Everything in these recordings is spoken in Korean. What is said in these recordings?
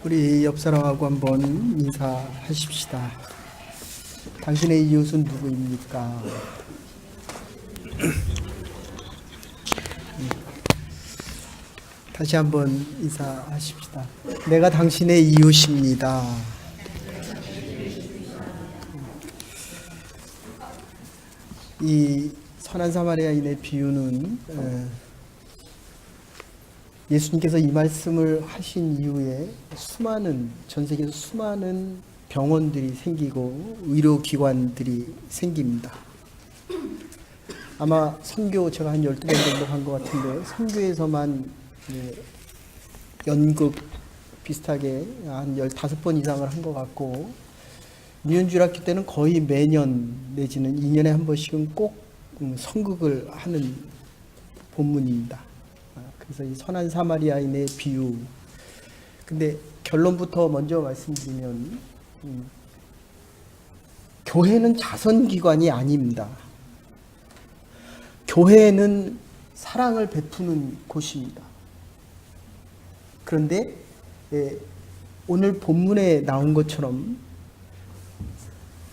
우리 옆 사람하고 한번 인사하십시다. 당신의 이웃은 누구입니까? 다시 한번 인사하십시다. 내가 당신의 이웃입니다. 이 선한 사마리아인의 비유는 예수님께서 이 말씀을 하신 이후에 전 세계에서 수많은 병원들이 생기고 의료기관들이 생깁니다. 아마 선교 제가 한 12번 정도 간 것 같은데 선교에서만 연극 비슷하게 한 15번 이상을 한 것 같고 민원주일학교 때는 거의 매년 내지는 2년에 한 번씩은 꼭 선극을 하는 본문입니다. 그래서 이 선한 사마리아인의 비유. 근데 결론부터 먼저 말씀드리면 교회는 자선기관이 아닙니다. 교회는 사랑을 베푸는 곳입니다. 그런데 오늘 본문에 나온 것처럼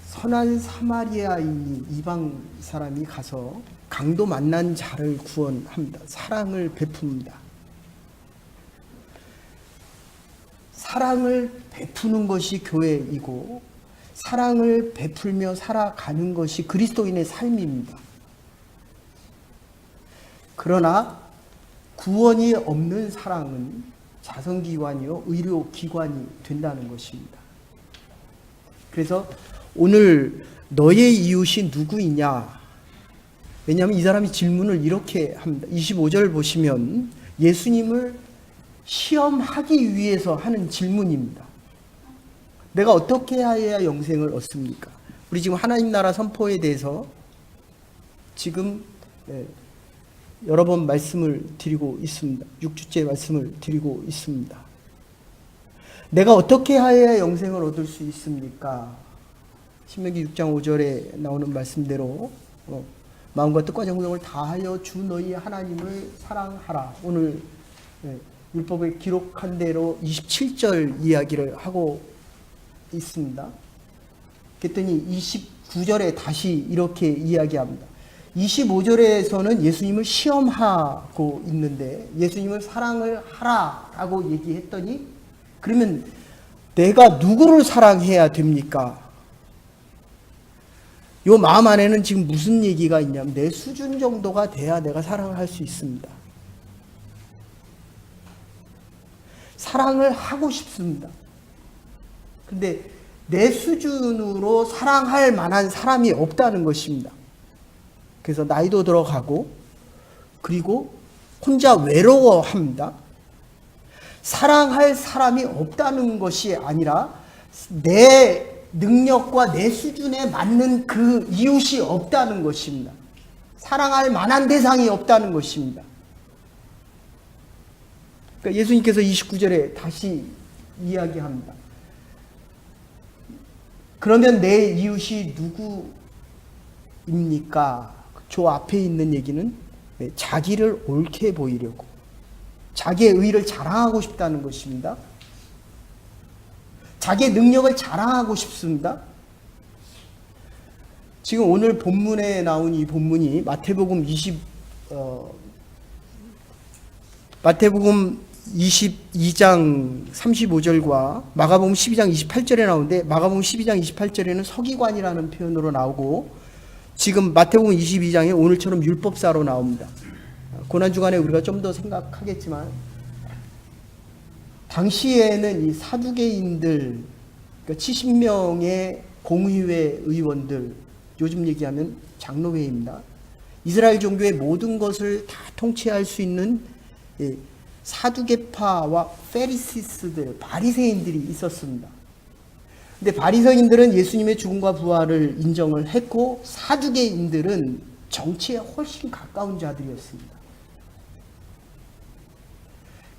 선한 사마리아인 이방 사람이 가서 강도 만난 자를 구원합니다. 사랑을 베풉니다. 사랑을 베푸는 것이 교회이고 사랑을 베풀며 살아가는 것이 그리스도인의 삶입니다. 그러나 구원이 없는 사랑은 자선기관이요 의료기관이 된다는 것입니다. 그래서 오늘 너의 이웃이 누구이냐? 왜냐하면 이 사람이 질문을 이렇게 합니다. 25절 보시면 예수님을 시험하기 위해서 하는 질문입니다. 내가 어떻게 해야 영생을 얻습니까? 우리 지금 하나님 나라 선포에 대해서 지금 여러 번 말씀을 드리고 있습니다. 6주째 말씀을 드리고 있습니다. 내가 어떻게 해야 영생을 얻을 수 있습니까? 신명기 6장 5절에 나오는 말씀대로 마음과 뜻과 정성을 다하여 주 너희 하나님을 사랑하라. 오늘 율법에 기록한 대로 27절 이야기를 하고 있습니다. 그랬더니 29절에 다시 이렇게 이야기합니다. 25절에서는 예수님을 시험하고 있는데 예수님을 사랑을 하라라고 얘기했더니 그러면 내가 누구를 사랑해야 됩니까? 요 마음 안에는 지금 무슨 얘기가 있냐면 내 수준 정도가 돼야 내가 사랑을 할 수 있습니다. 사랑을 하고 싶습니다. 근데 내 수준으로 사랑할 만한 사람이 없다는 것입니다. 그래서 나이도 들어가고 그리고 혼자 외로워합니다. 사랑할 사람이 없다는 것이 아니라 내 능력과 내 수준에 맞는 그 이웃이 없다는 것입니다. 사랑할 만한 대상이 없다는 것입니다. 그러니까 예수님께서 29절에 다시 이야기합니다. 그러면 내 이웃이 누구입니까? 저 앞에 있는 얘기는 자기를 옳게 보이려고 자기의 의를 자랑하고 싶다는 것입니다. 자기의 능력을 자랑하고 싶습니다. 지금 오늘 본문에 나온 이 본문이 마태복음 22장 35절과 마가복음 12장 28절에 나오는데 마가복음 12장 28절에는 서기관이라는 표현으로 나오고 지금 마태복음 22장에 오늘처럼 율법사로 나옵니다. 고난주간에 우리가 좀 더 생각하겠지만 당시에는 이 사두개인들, 그러니까 70명의 공의회 의원들, 요즘 얘기하면 장로회입니다. 이스라엘 종교의 모든 것을 다 통치할 수 있는 사두개파와 페리시스들, 바리새인들이 있었습니다. 근데 바리새인들은 예수님의 죽음과 부활을 인정을 했고 사두개인들은 정치에 훨씬 가까운 자들이었습니다.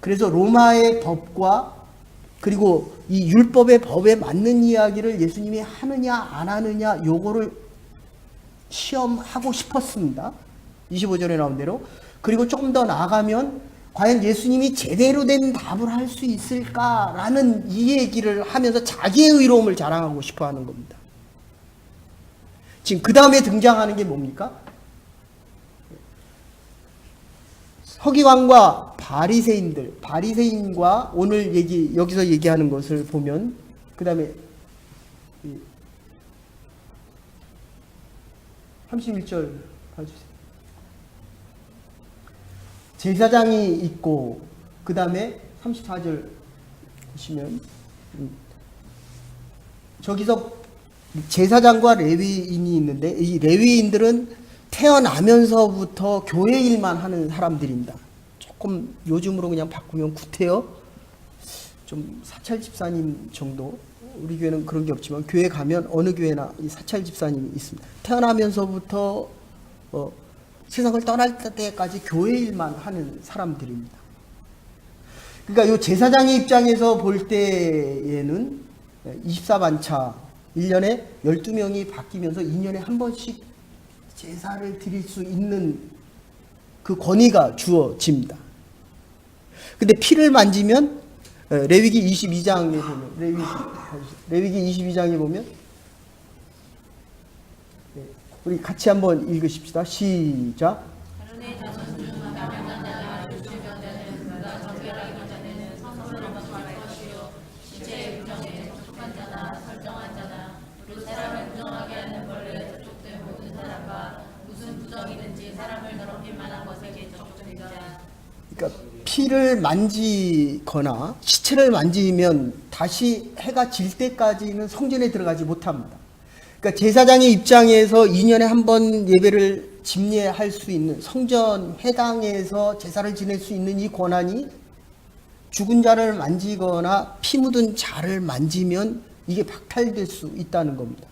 그래서 로마의 법과 그리고 이 율법의 법에 맞는 이야기를 예수님이 하느냐 안 하느냐 요거를 시험하고 싶었습니다. 25절에 나온 대로. 그리고 조금 더 나아가면 과연 예수님이 제대로 된 답을 할 수 있을까라는 이 얘기를 하면서 자기의 의로움을 자랑하고 싶어 하는 겁니다. 지금 그 다음에 등장하는 게 뭡니까? 서기관과 바리새인과 오늘 여기서 얘기하는 것을 보면, 그 다음에 31절 봐주세요. 제사장이 있고, 그 다음에 34절 보시면, 저기서 제사장과 레위인이 있는데, 이 레위인들은 태어나면서부터 교회 일만 하는 사람들입니다. 조금 요즘으로 그냥 바꾸면 구태여, 좀 사찰 집사님 정도. 우리 교회는 그런 게 없지만 교회 가면 어느 교회나 이 사찰 집사님이 있습니다. 태어나면서부터 세상을 떠날 때까지 교회 일만 하는 사람들입니다. 그러니까 이 제사장의 입장에서 볼 때에는 24반차 1년에 12명이 바뀌면서 2년에 한 번씩 제사를 드릴 수 있는 그 권위가 주어집니다. 근데 피를 만지면 레위기 22장에 보면 레위기 22장에 보면 우리 같이 한번 읽으십시다. 시작. 그러니까 피를 만지거나 시체를 만지면 다시 해가 질 때까지는 성전에 들어가지 못합니다. 그러니까 제사장의 입장에서 2년에 한 번 예배를 집례할 수 있는 성전 회당에서 제사를 지낼 수 있는 이 권한이 죽은 자를 만지거나 피 묻은 자를 만지면 이게 박탈될 수 있다는 겁니다.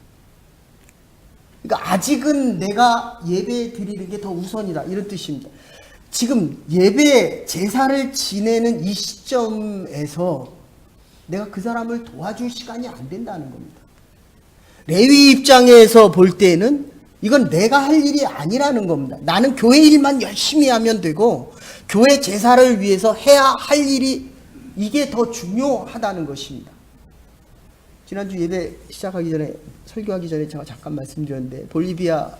그러니까 아직은 내가 예배 드리는 게 더 우선이다, 이런 뜻입니다. 지금 예배 제사를 지내는 이 시점에서 내가 그 사람을 도와줄 시간이 안 된다는 겁니다. 레위 입장에서 볼 때는 이건 내가 할 일이 아니라는 겁니다. 나는 교회 일만 열심히 하면 되고 교회 제사를 위해서 해야 할 일이 이게 더 중요하다는 것입니다. 지난주 예배 시작하기 전에, 설교하기 전에 제가 잠깐 말씀드렸는데, 볼리비아에서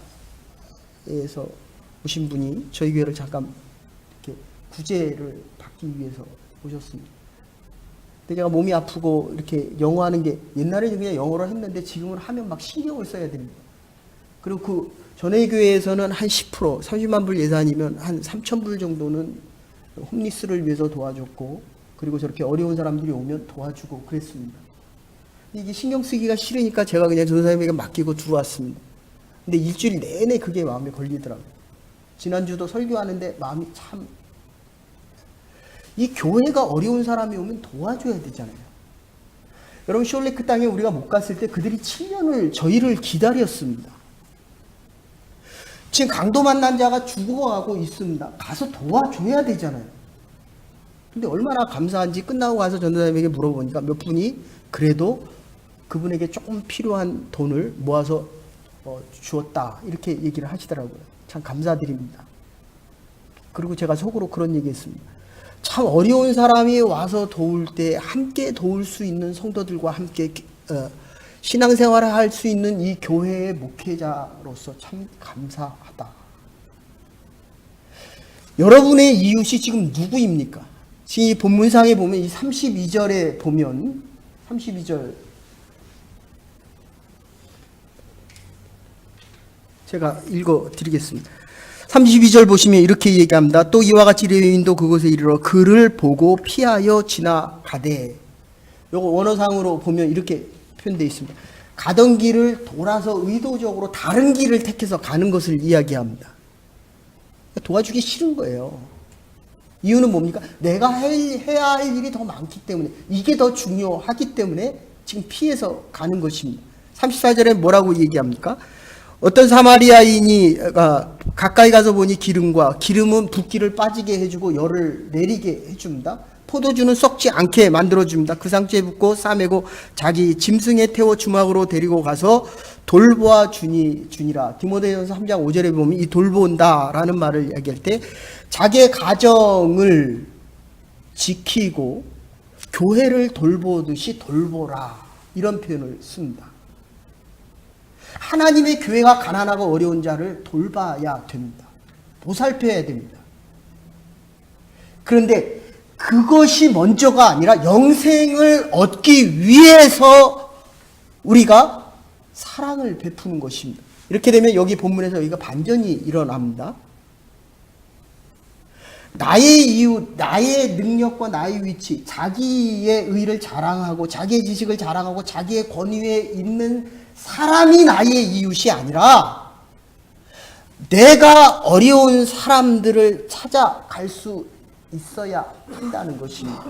오신 분이 저희 교회를 잠깐 이렇게 구제를 받기 위해서 오셨습니다. 근데 제가 몸이 아프고 이렇게 영어하는 게, 옛날에는 그냥 영어로 했는데 지금은 하면 막 신경을 써야 됩니다. 그리고 그 전에 교회에서는 한 10%, 30만 불 예산이면 한 3천 불 정도는 홈리스를 위해서 도와줬고, 그리고 저렇게 어려운 사람들이 오면 도와주고 그랬습니다. 이게 신경 쓰기가 싫으니까 제가 그냥 전도사님에게 맡기고 들어왔습니다. 근데 일주일 내내 그게 마음에 걸리더라고요. 지난주도 설교하는데 마음이 참, 이 교회가 어려운 사람이 오면 도와줘야 되잖아요. 여러분, 시올레크 땅에 우리가 못 갔을 때 그들이 7년을 저희를 기다렸습니다. 지금 강도 만난 자가 죽어가고 있습니다. 가서 도와줘야 되잖아요. 근데 얼마나 감사한지 끝나고 가서 전도사님에게 물어보니까 몇 분이 그래도 그분에게 조금 필요한 돈을 모아서 주었다, 이렇게 얘기를 하시더라고요. 참 감사드립니다. 그리고 제가 속으로 그런 얘기 했습니다. 참 어려운 사람이 와서 도울 때 함께 도울 수 있는 성도들과 함께 신앙생활을 할 수 있는 이 교회의 목회자로서 참 감사하다. 여러분의 이웃이 지금 누구입니까? 지금 이 본문상에 보면 이 32절에 보면 32절 제가 읽어 드리겠습니다. 32절 보시면 이렇게 얘기합니다. 또 이와 같이 레위인도 그곳에 이르러 그를 보고 피하여 지나가되, 요거 원어상으로 보면 이렇게 표현되어 있습니다. 가던 길을 돌아서 의도적으로 다른 길을 택해서 가는 것을 이야기합니다. 도와주기 싫은 거예요. 이유는 뭡니까? 내가 해야 할 일이 더 많기 때문에, 이게 더 중요하기 때문에 지금 피해서 가는 것입니다. 34절에 뭐라고 얘기합니까? 어떤 사마리아인이 가까이 가서 보니 기름은 붓기를 빠지게 해주고 열을 내리게 해줍니다. 포도주는 썩지 않게 만들어줍니다. 그 상추에 붓고 싸매고 자기 짐승에 태워 주막으로 데리고 가서 돌보아 주니라. 디모데전서 3장 5절에 보면 이 돌본다라는 말을 이야기할 때 자기의 가정을 지키고 교회를 돌보듯이 돌보라, 이런 표현을 씁니다. 하나님의 교회가 가난하고 어려운 자를 돌봐야 됩니다. 보살펴야 됩니다. 그런데 그것이 먼저가 아니라 영생을 얻기 위해서 우리가 사랑을 베푸는 것입니다. 이렇게 되면 여기 본문에서 여기가 반전이 일어납니다. 나의 이유, 나의 능력과 나의 위치, 자기의 의를 자랑하고 자기의 지식을 자랑하고 자기의 권위에 있는 사람이 나의 이웃이 아니라 내가 어려운 사람들을 찾아갈 수 있어야 한다는 것입니다.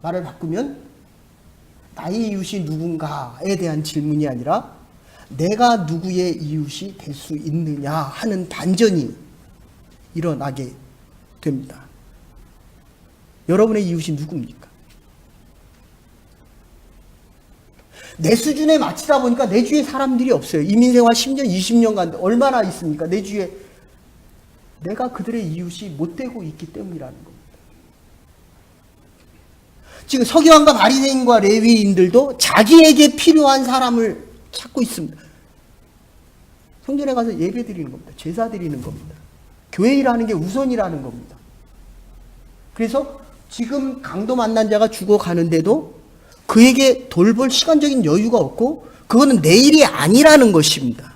말을 바꾸면 나의 이웃이 누군가에 대한 질문이 아니라 내가 누구의 이웃이 될 수 있느냐 하는 반전이 일어나게 됩니다. 여러분의 이웃이 누굽니까? 내 수준에 맞추다 보니까 내 주위에 사람들이 없어요. 이민생활 10년, 20년간 얼마나 있습니까? 내 주위에 내가 그들의 이웃이 못 되고 있기 때문이라는 겁니다. 지금 서기관과 바리새인과 레위인들도 자기에게 필요한 사람을 찾고 있습니다. 성전에 가서 예배 드리는 겁니다. 제사 드리는 겁니다. 교회 일하는 게 우선이라는 겁니다. 그래서 지금 강도 만난 자가 죽어가는데도 그에게 돌볼 시간적인 여유가 없고 그거는 내일이 아니라는 것입니다.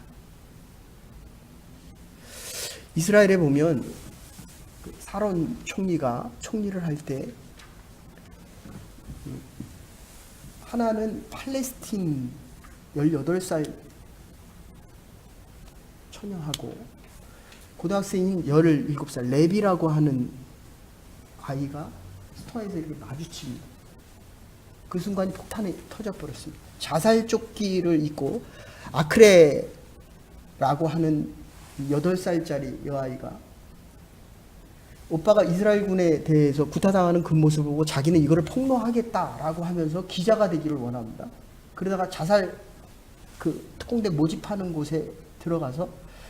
이스라엘에 보면 사론 총리가 총리를 할 때 하나는 팔레스틴 18살 처녀하고 고등학생인 17살 레비라고 하는 아이가 스토아에서 이렇게 마주칩니다. 그 순간 폭탄이 터져버렸습니다. 자살조끼를 입고 아크레라고 하는 8살짜리 여아이가 오빠가 이스라엘군에 대해서 구타당하는 그 모습을 보고 자기는 이거를 폭로하겠다라고 하면서 기자가 되기를 원합니다. 그러다가 자살 그 특공대 모집하는 곳에 들어가서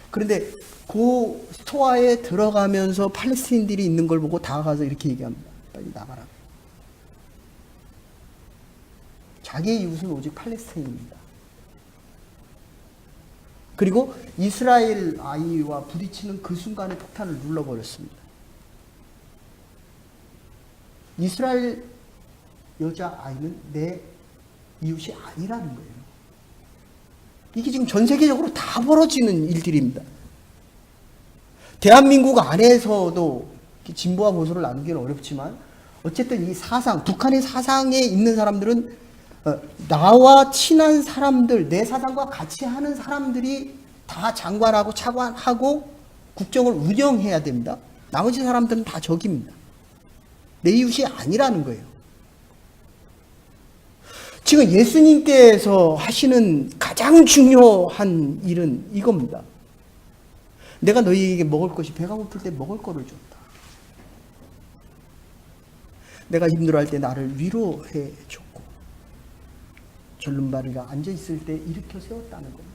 그런데 그 스토아에 들어가면서 팔레스타인들이 있는 걸 보고 다가가서 이렇게 얘기합니다. 빨리 나가라. 자기의 이웃은 오직 팔레스타인입니다. 그리고 이스라엘 아이와 부딪히는 그 순간에 폭탄을 눌러버렸습니다. 이스라엘 여자아이는 내 이웃이 아니라는 거예요. 이게 지금 전 세계적으로 다 벌어지는 일들입니다. 대한민국 안에서도 진보와 보수를 나누기는 어렵지만 어쨌든 이 사상, 북한의 사상에 있는 사람들은 나와 친한 사람들, 내 사상과 같이 하는 사람들이 다 장관하고 차관하고 국정을 운영해야 됩니다. 나머지 사람들은 다 적입니다. 내 이웃이 아니라는 거예요. 지금 예수님께서 하시는 가장 중요한 일은 이겁니다. 내가 너희에게 먹을 것이 배가 고플 때 먹을 거를 줬다. 내가 힘들어할 때 나를 위로해 줬고 절름발이가 앉아있을 때 일으켜 세웠다는 겁니다.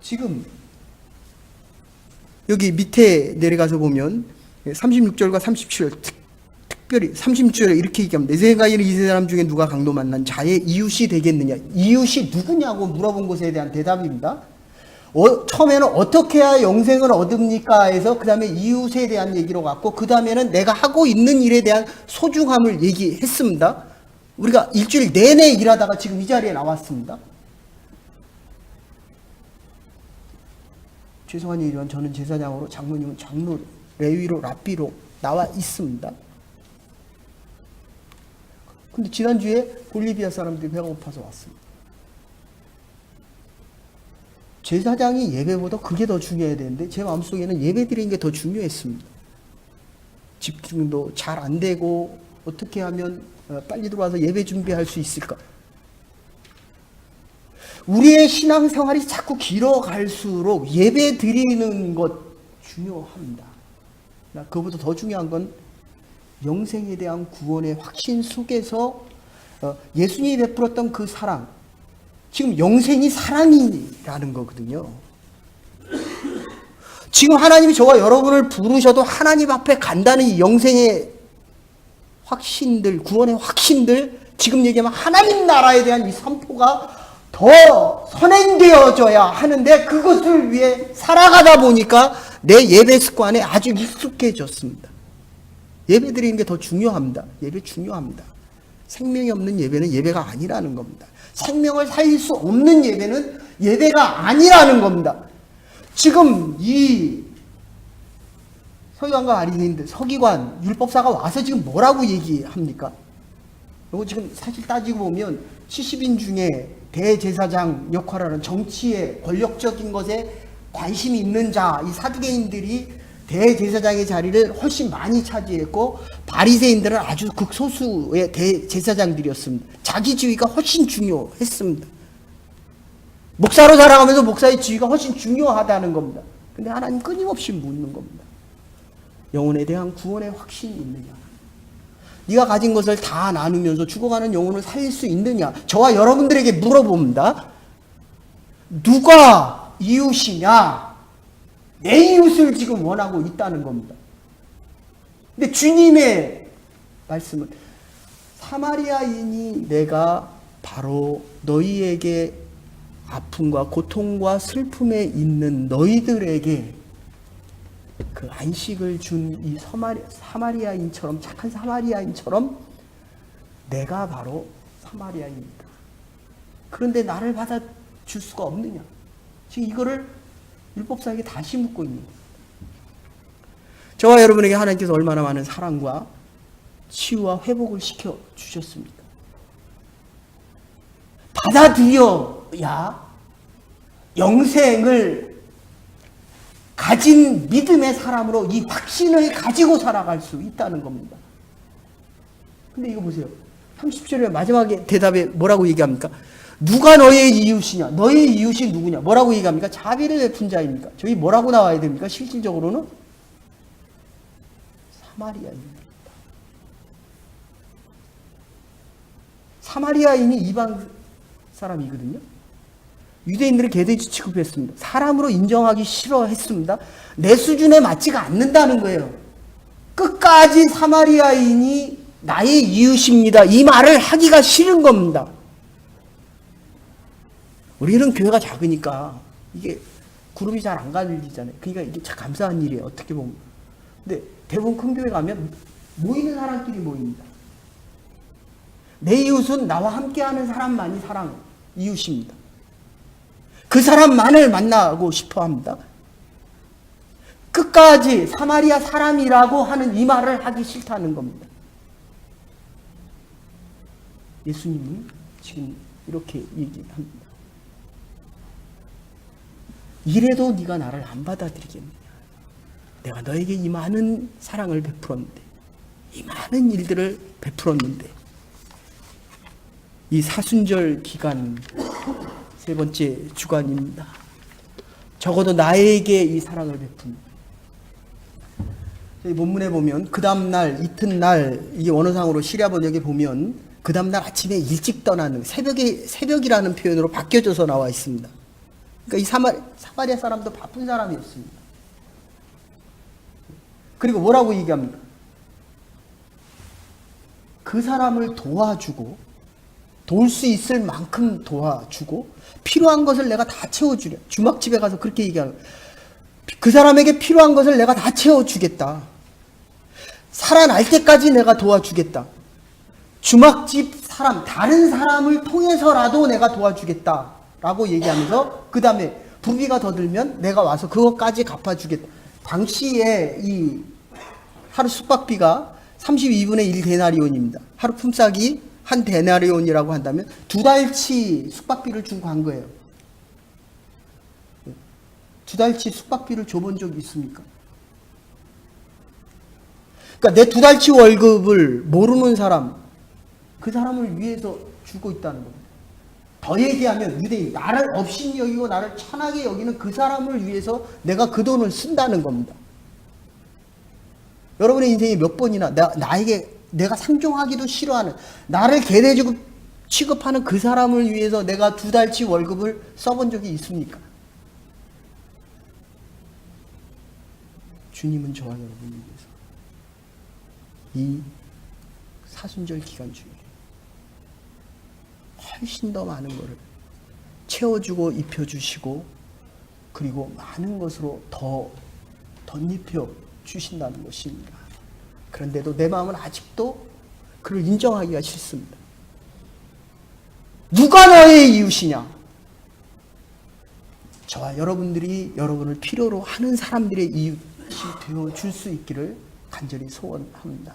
지금 여기 밑에 내려가서 보면 36절과 37절 특별히 36절에 이렇게 얘기합니다. 내 생각에는 이 세 사람 중에 누가 강도 만난 자의 이웃이 되겠느냐. 이웃이 누구냐고 물어본 것에 대한 대답입니다. 처음에는 어떻게 해야 영생을 얻습니까 해서 그 다음에 이웃에 대한 얘기로 갔고 그 다음에는 내가 하고 있는 일에 대한 소중함을 얘기했습니다. 우리가 일주일 내내 일하다가 지금 이 자리에 나왔습니다. 죄송한 얘기지만 저는 제사장으로, 장로님은 장로, 레위로, 랍비로 나와 있습니다. 근데 지난주에 볼리비아 사람들이 배가 고파서 왔습니다. 제사장이 예배보다 그게 더 중요해야 되는데 제 마음속에는 예배 드리는 게 더 중요했습니다. 집중도 잘 안 되고 어떻게 하면 빨리 들어와서 예배 준비할 수 있을까? 우리의 신앙생활이 자꾸 길어갈수록 예배 드리는 것 중요합니다. 그것보다 더 중요한 건 영생에 대한 구원의 확신 속에서 예수님이 베풀었던 그 사랑, 지금 영생이 사랑이라는 거거든요. 지금 하나님이 저와 여러분을 부르셔도 하나님 앞에 간다는 이 영생의 확신들, 구원의 확신들, 지금 얘기하면 하나님 나라에 대한 이 선포가 더 선행되어져야 하는데, 그것을 위해 살아가다 보니까 내 예배 습관에 아주 익숙해졌습니다. 예배 드리는 게 더 중요합니다. 예배 중요합니다. 생명이 없는 예배는 예배가 아니라는 겁니다. 생명을 살릴 수 없는 예배는 예배가 아니라는 겁니다. 지금 이 서기관과 아린인데, 서기관, 율법사가 와서 지금 뭐라고 얘기합니까? 이거 지금 사실 따지고 보면 70인 중에 대제사장 역할을 하는 정치에 권력적인 것에 관심이 있는 자, 이 사두개인들이 대제사장의 자리를 훨씬 많이 차지했고, 바리새인들은 아주 극소수의 대제사장들이었습니다. 자기 지위가 훨씬 중요했습니다. 목사로 살아가면서 목사의 지위가 훨씬 중요하다는 겁니다. 근데 하나님 끊임없이 묻는 겁니다. 영혼에 대한 구원의 확신이 있느냐? 네가 가진 것을 다 나누면서 죽어가는 영혼을 살릴 수 있느냐? 저와 여러분들에게 물어봅니다. 누가 이웃이냐? 내 이웃을 지금 원하고 있다는 겁니다. 근데 주님의 말씀은, 사마리아인이 내가 바로 너희에게 아픔과 고통과 슬픔에 있는 너희들에게 그 안식을 준 이 사마리아인처럼, 착한 사마리아인처럼 내가 바로 사마리아인이다. 그런데 나를 받아줄 수가 없느냐? 지금 이거를 율법사에게 다시 묻고 있는 거예요. 저와 여러분에게 하나님께서 얼마나 많은 사랑과 치유와 회복을 시켜 주셨습니까? 받아들여야 영생을 가진 믿음의 사람으로 이 확신을 가지고 살아갈 수 있다는 겁니다. 근데 이거 보세요. 30절에 마지막에 대답에 뭐라고 얘기합니까? 누가 너의 이웃이냐? 너의 이웃이 누구냐? 뭐라고 얘기합니까? 자비를 베푼 자입니까? 저희 뭐라고 나와야 됩니까? 실질적으로는 사마리아인입니다. 사마리아인이 이방 사람이거든요. 유대인들을 개돼지 취급했습니다. 사람으로 인정하기 싫어했습니다. 내 수준에 맞지가 않는다는 거예요. 끝까지 사마리아인이 나의 이웃입니다, 이 말을 하기가 싫은 겁니다. 우리는 교회가 작으니까 이게 그룹이 잘 안 갈리잖아요. 그러니까 이게 참 감사한 일이에요, 어떻게 보면. 근데 대부분 큰 교회 가면 모이는 사람끼리 모입니다. 내 이웃은 나와 함께하는 사람만이 이웃입니다. 그 사람만을 만나고 싶어 합니다. 끝까지 사마리아 사람이라고 하는 이 말을 하기 싫다는 겁니다. 예수님은 지금 이렇게 얘기합니다. 이래도 네가 나를 안 받아들이겠느냐? 내가 너에게 이 많은 사랑을 베풀었는데, 이 많은 일들을 베풀었는데, 이 사순절 기간 세 번째 주간입니다. 적어도 나에게 이 사랑을 베푼. 저희 본문에 보면 그 다음날 이튿날, 이게 원어상으로 시리아 번역에 보면 그 다음날 아침에 일찍 떠나는, 새벽이라는 표현으로 바뀌어져서 나와 있습니다. 그러니까 이 사마리아 사람도 바쁜 사람이었습니다. 그리고 뭐라고 얘기합니까? 그 사람을 도와주고, 도울 수 있을 만큼 도와주고, 필요한 것을 내가 다 채워주려. 주막집에 가서 그렇게 얘기하는 거예요. 그 사람에게 필요한 것을 내가 다 채워주겠다. 살아날 때까지 내가 도와주겠다. 주막집 사람, 다른 사람을 통해서라도 내가 도와주겠다 라고 얘기하면서, 그 다음에 부비가 더 들면 내가 와서 그것까지 갚아주겠다. 당시에 이 하루 숙박비가 32분의 1 데나리온입니다. 하루 품삯이 한 데나리온이라고 한다면 2달치 숙박비를 주고 간 거예요. 2달치 숙박비를 줘본 적이 있습니까? 그러니까 내 2달치 월급을 모르는 사람, 그 사람을 위해서 주고 있다는 겁니다. 더 얘기하면 유대인, 나를 업신이 여기고 나를 천하게 여기는 그 사람을 위해서 내가 그 돈을 쓴다는 겁니다. 여러분의 인생에 몇 번이나 나에게 내가 상종하기도 싫어하는, 나를 개돼지 취급하는 그 사람을 위해서 내가 2달치 월급을 써본 적이 있습니까? 주님은 저와 여러분을 위해서 이 사순절 기간 중에 훨씬 더 많은 것을 채워주고 입혀주시고 그리고 많은 것으로 더 덧입혀 주신다는 것입니다. 그런데도 내 마음은 아직도 그를 인정하기가 싫습니다. 누가 너의 이웃이냐? 저와 여러분들이 여러분을 필요로 하는 사람들의 이웃이 되어줄 수 있기를 간절히 소원합니다.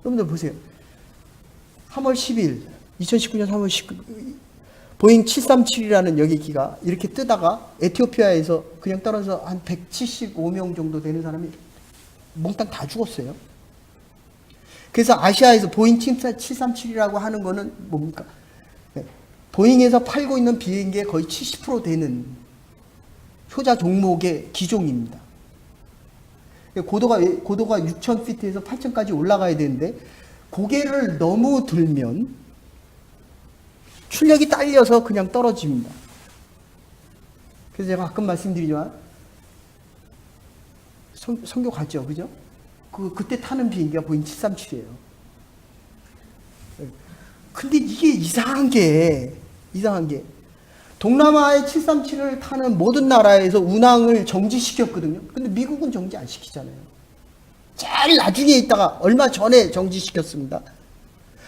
여러분들 보세요. 3월 10일 2019년 3월 19일 보잉 737이라는 여객기가 이렇게 뜨다가 에티오피아에서 그냥 떨어져서 한 175명 정도 되는 사람이 몽땅 다 죽었어요. 그래서 아시아에서 보잉 737이라고 하는 거는 뭡니까? 보잉에서 팔고 있는 비행기의 거의 70% 되는 효자 종목의 기종입니다. 고도가 6,000피트에서 8,000까지 올라가야 되는데 고개를 너무 들면 출력이 딸려서 그냥 떨어집니다. 그래서 제가 가끔 말씀드리지만 선교 갔죠, 그죠? 그때 타는 비행기가 보잉 737이에요. 근데 이게 이상한 게 동남아의 737을 타는 모든 나라에서 운항을 정지시켰거든요. 근데 미국은 정지 안 시키잖아요. 제일 나중에 있다가 얼마 전에 정지시켰습니다.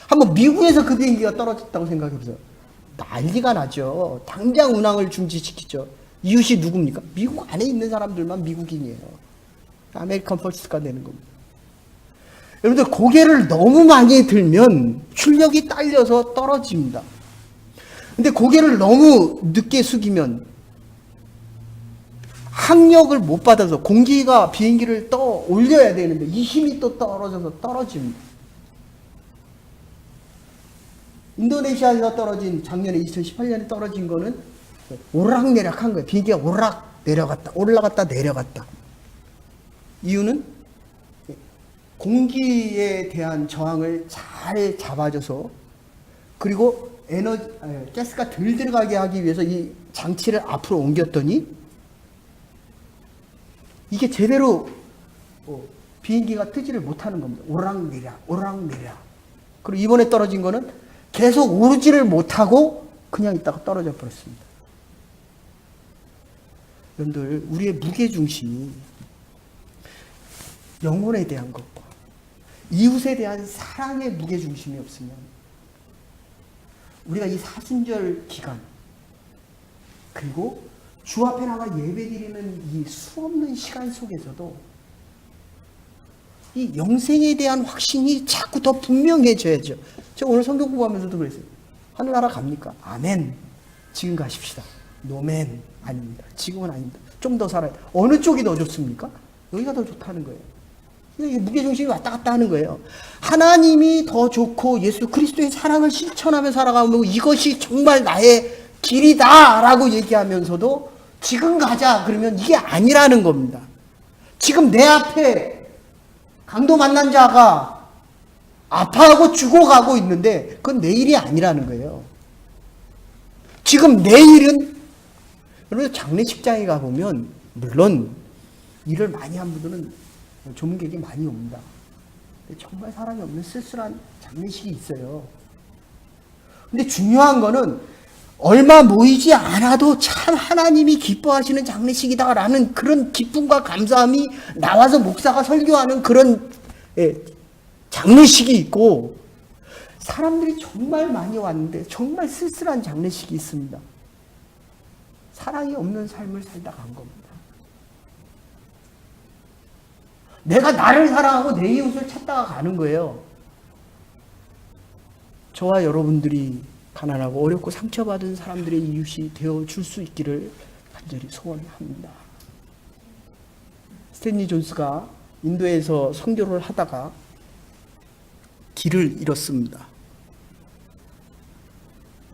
한번 미국에서 그 비행기가 떨어졌다고 생각해보세요. 난리가 나죠. 당장 운항을 중지시키죠. 이웃이 누굽니까? 미국 안에 있는 사람들만 미국인이에요. 아메리칸 퍼스트가 되는 겁니다. 여러분들 고개를 너무 많이 들면 출력이 딸려서 떨어집니다. 근데 고개를 너무 늦게 숙이면 항력을 못 받아서 공기가 비행기를 떠 올려야 되는데 이 힘이 또 떨어져서 떨어집니다. 인도네시아에서 떨어진 작년에 2018년에 떨어진 거는 오락내락한 거예요. 비행기가 오락 내려갔다 올라갔다 내려갔다. 이유는 공기에 대한 저항을 잘 잡아줘서 그리고 가스가 덜 들어가게 하기 위해서 이 장치를 앞으로 옮겼더니 이게 제대로 비행기가 뜨지를 못하는 겁니다. 오락내락 오락내락. 그리고 이번에 떨어진 거는 계속 오르지를 못하고 그냥 있다가 떨어져 버렸습니다. 여러분들 우리의 무게중심이 영혼에 대한 것과 이웃에 대한 사랑의 무게중심이 없으면 우리가 이 사순절 기간 그리고 주 앞에 나가 예배드리는 이 수없는 시간 속에서도 이 영생에 대한 확신이 자꾸 더 분명해져야죠. 제가 오늘 성경 공부하면서도 그랬어요. 하늘나라 갑니까? 아멘. 지금 가십시다. 노멘. 아닙니다. 지금은 아닙니다. 좀 더 살아야 돼. 어느 쪽이 더 좋습니까? 여기가 더 좋다는 거예요. 무게중심이 왔다 갔다 하는 거예요. 하나님이 더 좋고 예수 그리스도의 사랑을 실천하며 살아가면 이것이 정말 나의 길이다 라고 얘기하면서도 지금 가자 그러면 이게 아니라는 겁니다. 지금 내 앞에 강도 만난 자가 아파하고 죽어가고 있는데 그건 내일이 아니라는 거예요. 지금 내일은 여러분 장례식장에 가보면 물론 일을 많이 한 분들은 조문객이 많이 옵니다. 근데 정말 사람이 없는 쓸쓸한 장례식이 있어요. 근데 중요한 거는 얼마 모이지 않아도 참 하나님이 기뻐하시는 장례식이다라는 그런 기쁨과 감사함이 나와서 목사가 설교하는 그런 장례식이 있고 사람들이 정말 많이 왔는데 정말 쓸쓸한 장례식이 있습니다. 사랑이 없는 삶을 살다 간 겁니다. 내가 나를 사랑하고 내 이웃을 찾다가 가는 거예요. 저와 여러분들이 가난하고 어렵고 상처받은 사람들의 이웃이 되어줄 수 있기를 간절히 소원합니다. 스탠리 존스가 인도에서 선교를 하다가 길을 잃었습니다.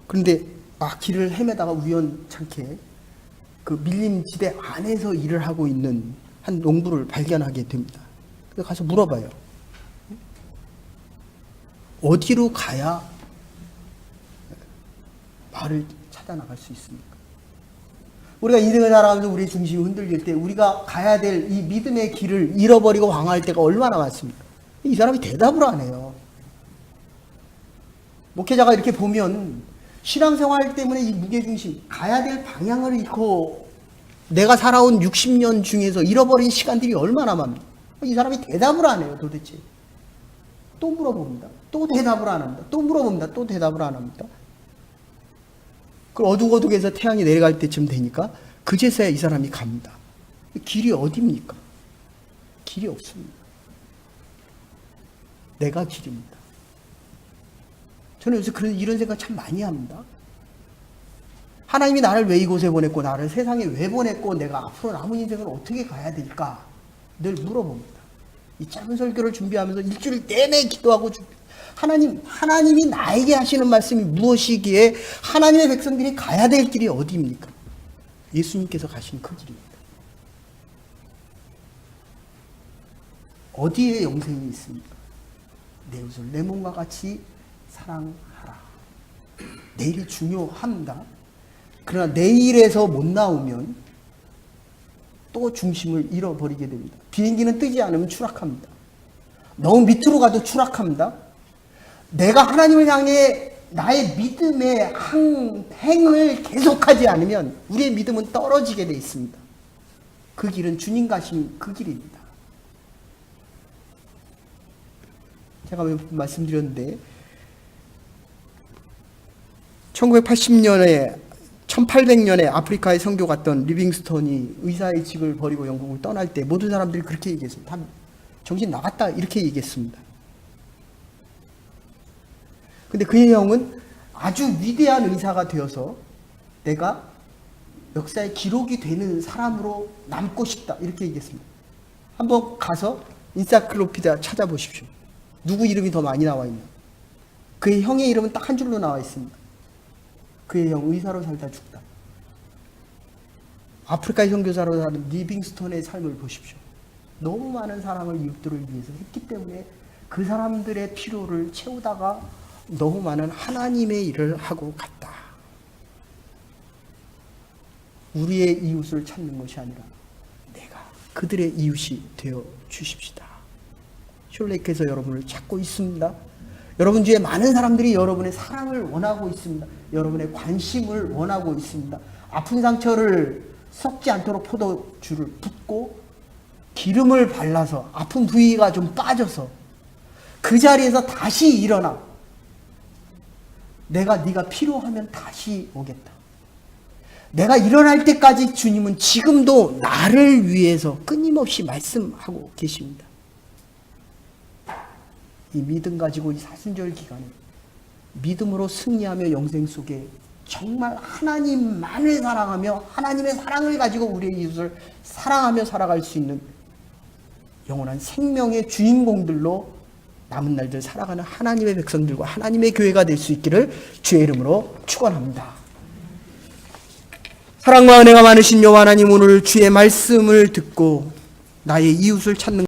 그런데 길을 헤매다가 우연찮게 그 밀림지대 안에서 일을 하고 있는 한 농부를 발견하게 됩니다. 그래서 가서 물어봐요. 어디로 가야 마을을 찾아 나갈 수 있습니까? 우리가 인생을 살아가면서 우리의 중심이 흔들릴 때 우리가 가야 될 이 믿음의 길을 잃어버리고 황할 때가 얼마나 많습니까? 이 사람이 대답을 안 해요. 목회자가 이렇게 보면 신앙생활 때문에 이 무게중심, 가야 될 방향을 잃고 내가 살아온 60년 중에서 잃어버린 시간들이 얼마나 많습니까? 이 사람이 대답을 안 해요, 도대체. 또 물어봅니다. 또 대답을 안 합니다. 또 물어봅니다. 또 대답을 안 합니다. 그 어둑어둑해서 태양이 내려갈 때쯤 되니까 그제서야 이 사람이 갑니다. 길이 어디입니까? 길이 없습니다. 내가 길입니다. 저는 요새 이런 생각 참 많이 합니다. 하나님이 나를 왜 이곳에 보냈고 나를 세상에 왜 보냈고 내가 앞으로 남은 인생을 어떻게 가야 될까 늘 물어봅니다. 이 짧은 설교를 준비하면서 일주일 내내 기도하고 하나님이 나에게 하시는 말씀이 무엇이기에 하나님의 백성들이 가야 될 길이 어디입니까? 예수님께서 가신 그 길입니다. 어디에 영생이 있습니까? 내 이웃을 내 몸과 같이 사랑하라. 내일이 중요합니다. 그러나 내일에서 못 나오면 또 중심을 잃어버리게 됩니다. 비행기는 뜨지 않으면 추락합니다. 너무 밑으로 가도 추락합니다. 내가 하나님을 향해 나의 믿음의 행을 계속하지 않으면 우리의 믿음은 떨어지게 되어 있습니다. 그 길은 주님 가신 그 길입니다. 제가 말씀드렸는데 1800년에 아프리카에 선교 갔던 리빙스턴이 의사의 직을 버리고 영국을 떠날 때 모든 사람들이 그렇게 얘기했습니다. 다 정신 나갔다 이렇게 얘기했습니다. 근데 그의 형은 아주 위대한 의사가 되어서 내가 역사의 기록이 되는 사람으로 남고 싶다 이렇게 얘기했습니다. 한번 가서 인사이클로피디아 찾아보십시오. 누구 이름이 더 많이 나와 있나. 그의 형의 이름은 딱 한 줄로 나와 있습니다. 그의 형 의사로 살다 죽다. 아프리카의 선교사로 사는 리빙스턴의 삶을 보십시오. 너무 많은 사랑을 이웃들을 위해서 했기 때문에 그 사람들의 필요를 채우다가 너무 많은 하나님의 일을 하고 갔다. 우리의 이웃을 찾는 것이 아니라 내가 그들의 이웃이 되어 주십시다. 숄레이크에서 여러분을 찾고 있습니다. 여러분 주위에 많은 사람들이 여러분의 사랑을 원하고 있습니다. 여러분의 관심을 원하고 있습니다. 아픈 상처를 썩지 않도록 포도주를 붓고 기름을 발라서 아픈 부위가 좀 빠져서 그 자리에서 다시 일어나 네가 필요하면 다시 오겠다. 내가 일어날 때까지 주님은 지금도 나를 위해서 끊임없이 말씀하고 계십니다. 이 믿음 가지고 이 사순절 기간에 믿음으로 승리하며 영생 속에 정말 하나님만을 사랑하며 하나님의 사랑을 가지고 우리의 이웃을 사랑하며 살아갈 수 있는 영원한 생명의 주인공들로 남은 날들 살아가는 하나님의 백성들과 하나님의 교회가 될 수 있기를 주의 이름으로 축원합니다. 사랑과 은혜가 많으신 여호와 하나님, 오늘 주의 말씀을 듣고 나의 이웃을 찾는